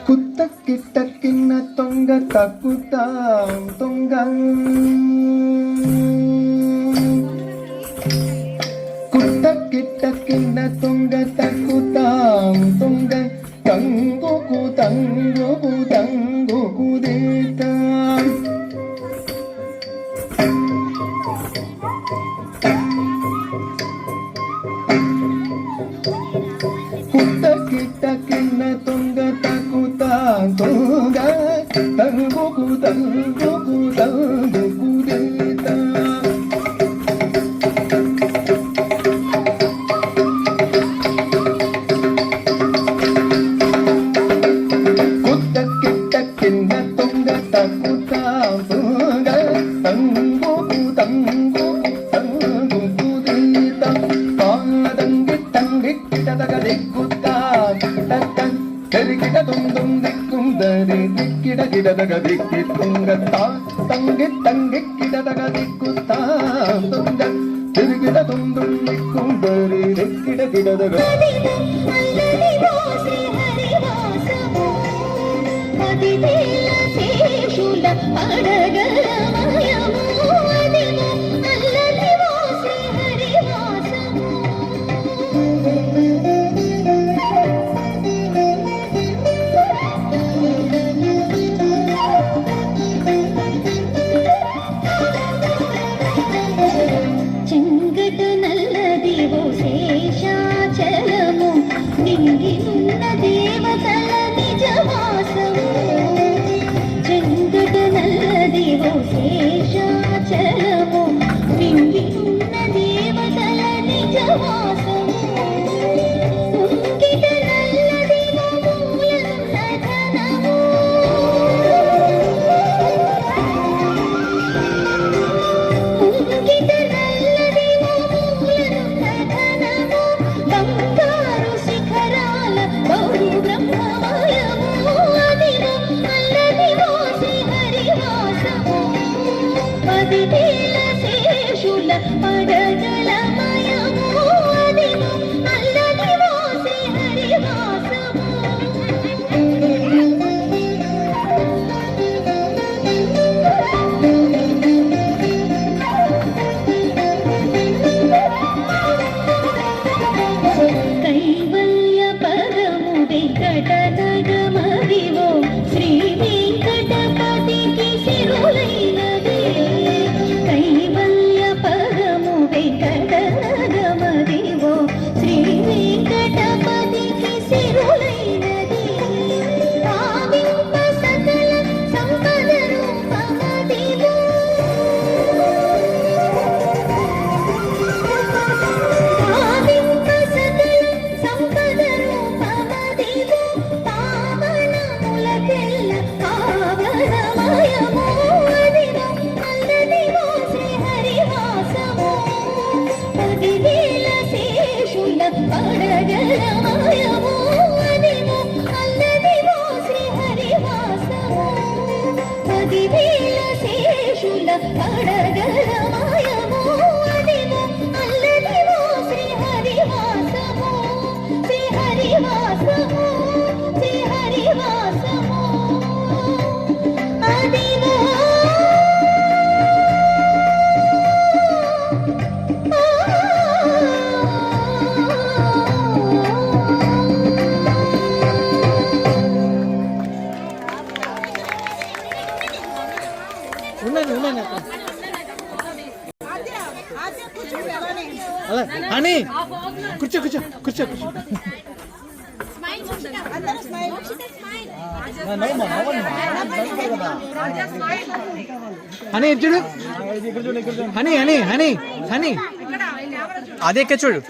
కుత్త కిట్ట కిన్న తొంగ తక్కుతా తొంగ కుత్త కిట్ట కిన్న తొంగ తక్కుతా తొంగ తంగుకు తంగుకు తంగుకు దేత కుత్త కిట్ట కిన్న తొంగ తక్కుతా తొంగ తంగుకు తంగుకు తంగుకు దేత కుత్త కిట్ట కిన్న తొంగ తక్కుతా తొంగ తంగుకు తంగుకు తంగుకు దేత పాదంగి తంగి కిటదగ దిక్కుతా కిటతన్ తెరికిట దుందుం దిక్కుం దరి దిక్కిట కిటదగ దిక్కి తుంగతా తంగి తంగి కిటదగ దిక్కుతా తుంగ తెరికిట దుందుం దిక్కుం దరి దిక్కిట కిటదగ చెంగట నల్లదివో శేషాచలము నింగినున్న దేవతల నిజవాసము చెంగట నల్లదివో శేషాచలము నింగినున్న దేవతల నిజవాసము ఉంగిట నల్లదివో మూలనున్న ధనము ఉంగిట నల్లదివో మూలనున్న ధనము బంగారు శిఖరాల బహు బ్రహ్మమయము అదివో అల్లదివో శ్రీహరివాసము పదివేల శేషుల పడగలమయము అదివో అల్లదివో శ్రీహరివాసము కైవల్య పరము వెంకటనగమదివో శ్రీ వెంకటపతికి సిరులైనది కైవల్య పరము వెంకటనగమదివో శ్రీ వెంకటపతికి సిరులైనది ఆవింప సకల సంపద రూపమదివో ఆవింప సకల సంపద రూపమదివో పావనములకెల్ల పావనమయము అదివో అల్లదివో శ్రీహరివాసము పదివేల శేషుల పడగలమయము అదివో అల్లదివో శ్రీహరివాసము పదివేల శేషుల పడగలమయము అదివో అల్లదివో శ్రీహరివాసము శ్రీహరివాసము శ్రీహరివాసము అదివో ఉన్నాను అలా అని కూర్చో కూర్చో కూర్చో కూర్చో హనీ చూడు హనీ హనీ హనీ హనీ అదే చూడు